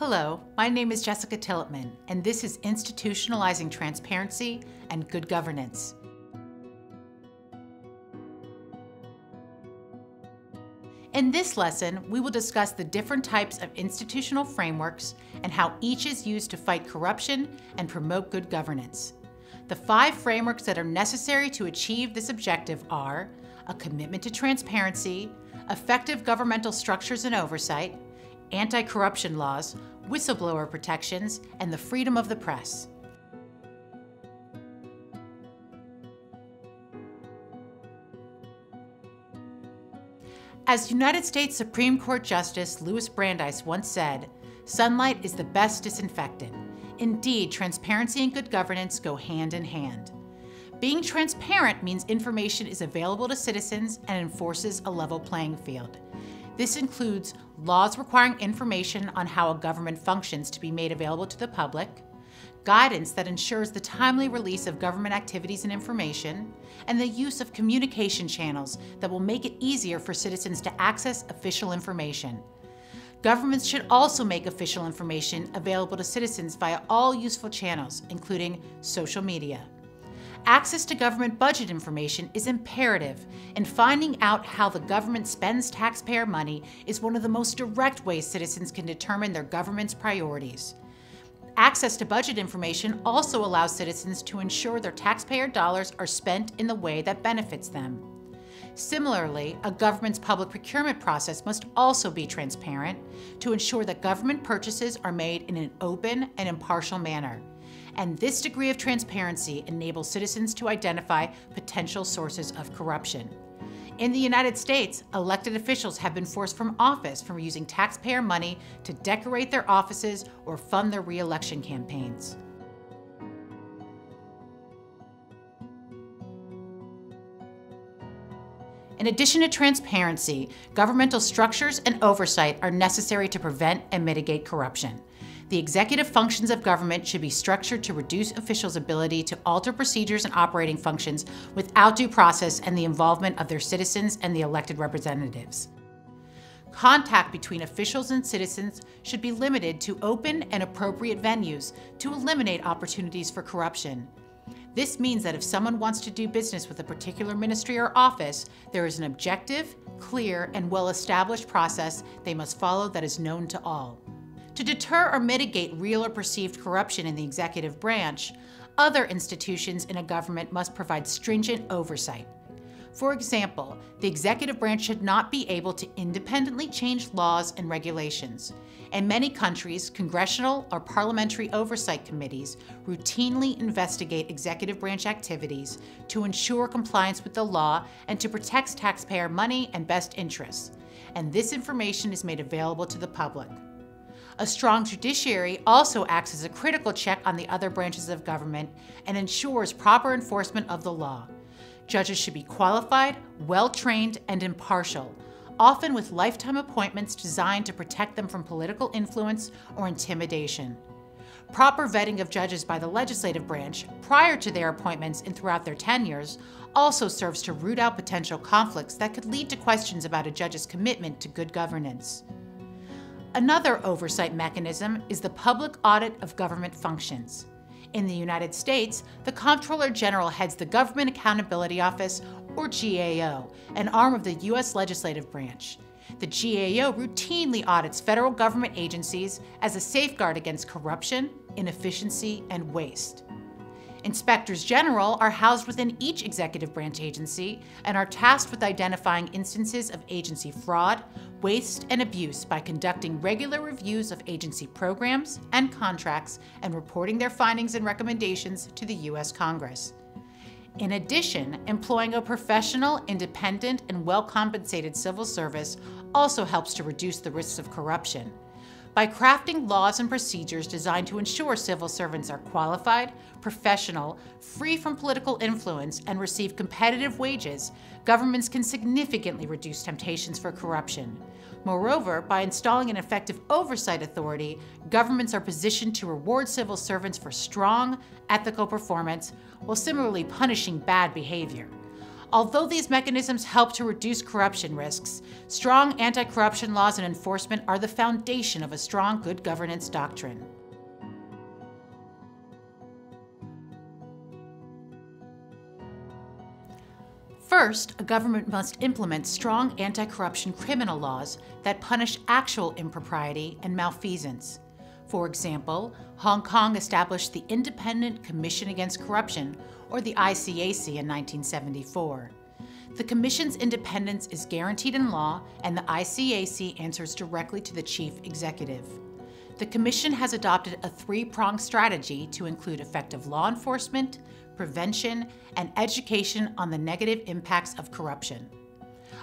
Hello, my name is Jessica Tillotman, and this is Institutionalizing Transparency and Good Governance. In this lesson, we will discuss the different types of institutional frameworks and how each is used to fight corruption and promote good governance. The 5 frameworks that are necessary to achieve this objective are a commitment to transparency, effective governmental structures and oversight, anti-corruption laws, whistleblower protections, and the freedom of the press. As United States Supreme Court Justice Louis Brandeis once said, "Sunlight is the best disinfectant." Indeed, transparency and good governance go hand in hand. Being transparent means information is available to citizens and enforces a level playing field. This includes laws requiring information on how a government functions to be made available to the public, guidance that ensures the timely release of government activities and information, and the use of communication channels that will make it easier for citizens to access official information. Governments should also make official information available to citizens via all useful channels, including social media. Access to government budget information is imperative, and finding out how the government spends taxpayer money is one of the most direct ways citizens can determine their government's priorities. Access to budget information also allows citizens to ensure their taxpayer dollars are spent in the way that benefits them. Similarly, a government's public procurement process must also be transparent to ensure that government purchases are made in an open and impartial manner. And this degree of transparency enables citizens to identify potential sources of corruption. In the United States, elected officials have been forced from office for using taxpayer money to decorate their offices or fund their re-election campaigns. In addition to transparency, governmental structures and oversight are necessary to prevent and mitigate corruption. The executive functions of government should be structured to reduce officials' ability to alter procedures and operating functions without due process and the involvement of their citizens and the elected representatives. Contact between officials and citizens should be limited to open and appropriate venues to eliminate opportunities for corruption. This means that if someone wants to do business with a particular ministry or office, there is an objective, clear, and well-established process they must follow that is known to all. To deter or mitigate real or perceived corruption in the executive branch, other institutions in a government must provide stringent oversight. For example, the executive branch should not be able to independently change laws and regulations. In many countries, congressional or parliamentary oversight committees routinely investigate executive branch activities to ensure compliance with the law and to protect taxpayer money and best interests. And this information is made available to the public. A strong judiciary also acts as a critical check on the other branches of government and ensures proper enforcement of the law. Judges should be qualified, well-trained, and impartial, often with lifetime appointments designed to protect them from political influence or intimidation. Proper vetting of judges by the legislative branch prior to their appointments and throughout their tenures also serves to root out potential conflicts that could lead to questions about a judge's commitment to good governance. Another oversight mechanism is the public audit of government functions. In the United States, the Comptroller General heads the Government Accountability Office, or GAO, an arm of the U.S. legislative branch. The GAO routinely audits federal government agencies as a safeguard against corruption, inefficiency, and waste. Inspectors General are housed within each executive branch agency and are tasked with identifying instances of agency fraud, waste, and abuse by conducting regular reviews of agency programs and contracts and reporting their findings and recommendations to the U.S. Congress. In addition, employing a professional, independent, and well-compensated civil service also helps to reduce the risks of corruption. By crafting laws and procedures designed to ensure civil servants are qualified, professional, free from political influence, and receive competitive wages, governments can significantly reduce temptations for corruption. Moreover, by installing an effective oversight authority, governments are positioned to reward civil servants for strong, ethical performance, while similarly punishing bad behavior. Although these mechanisms help to reduce corruption risks, strong anti-corruption laws and enforcement are the foundation of a strong good governance doctrine. First, a government must implement strong anti-corruption criminal laws that punish actual impropriety and malfeasance. For example, Hong Kong established the Independent Commission Against Corruption, or the ICAC, in 1974. The Commission's independence is guaranteed in law, and the ICAC answers directly to the Chief Executive. The Commission has adopted a three-pronged strategy to include effective law enforcement, prevention, and education on the negative impacts of corruption.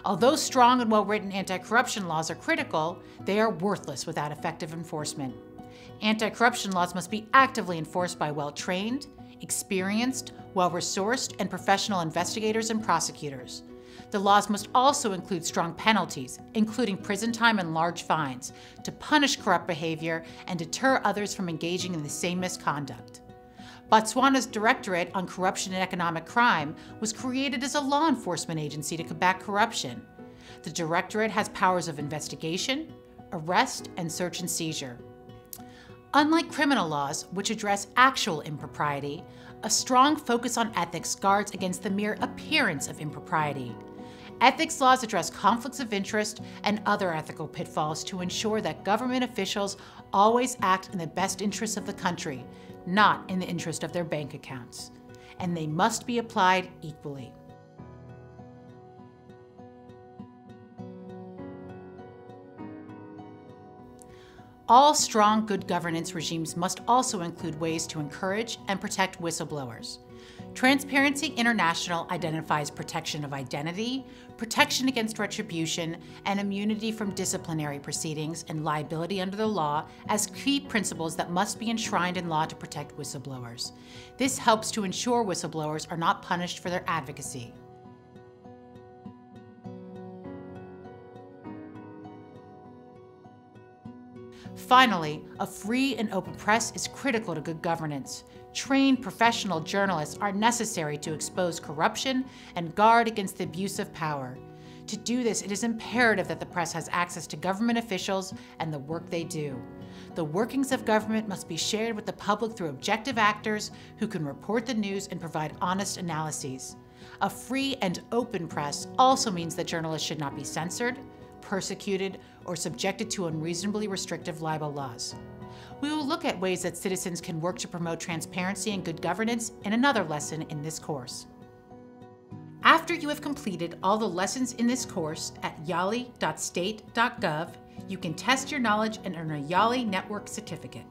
Although strong and well-written anti-corruption laws are critical, they are worthless without effective enforcement. Anti-corruption laws must be actively enforced by well-trained, experienced, well-resourced, and professional investigators and prosecutors. The laws must also include strong penalties, including prison time and large fines, to punish corrupt behavior and deter others from engaging in the same misconduct. Botswana's Directorate on Corruption and Economic Crime was created as a law enforcement agency to combat corruption. The Directorate has powers of investigation, arrest, and search and seizure. Unlike criminal laws, which address actual impropriety, a strong focus on ethics guards against the mere appearance of impropriety. Ethics laws address conflicts of interest and other ethical pitfalls to ensure that government officials always act in the best interests of the country, not in the interest of their bank accounts. And they must be applied equally. All strong good governance regimes must also include ways to encourage and protect whistleblowers. Transparency International identifies protection of identity, protection against retribution, and immunity from disciplinary proceedings and liability under the law as key principles that must be enshrined in law to protect whistleblowers. This helps to ensure whistleblowers are not punished for their advocacy. Finally, a free and open press is critical to good governance. Trained professional journalists are necessary to expose corruption and guard against the abuse of power. To do this, it is imperative that the press has access to government officials and the work they do. The workings of government must be shared with the public through objective actors who can report the news and provide honest analyses. A free and open press also means that journalists should not be censored, persecuted, or subjected to unreasonably restrictive libel laws. We will look at ways that citizens can work to promote transparency and good governance in another lesson in this course. After you have completed all the lessons in this course at yali.state.gov, you can test your knowledge and earn a YALI Network certificate.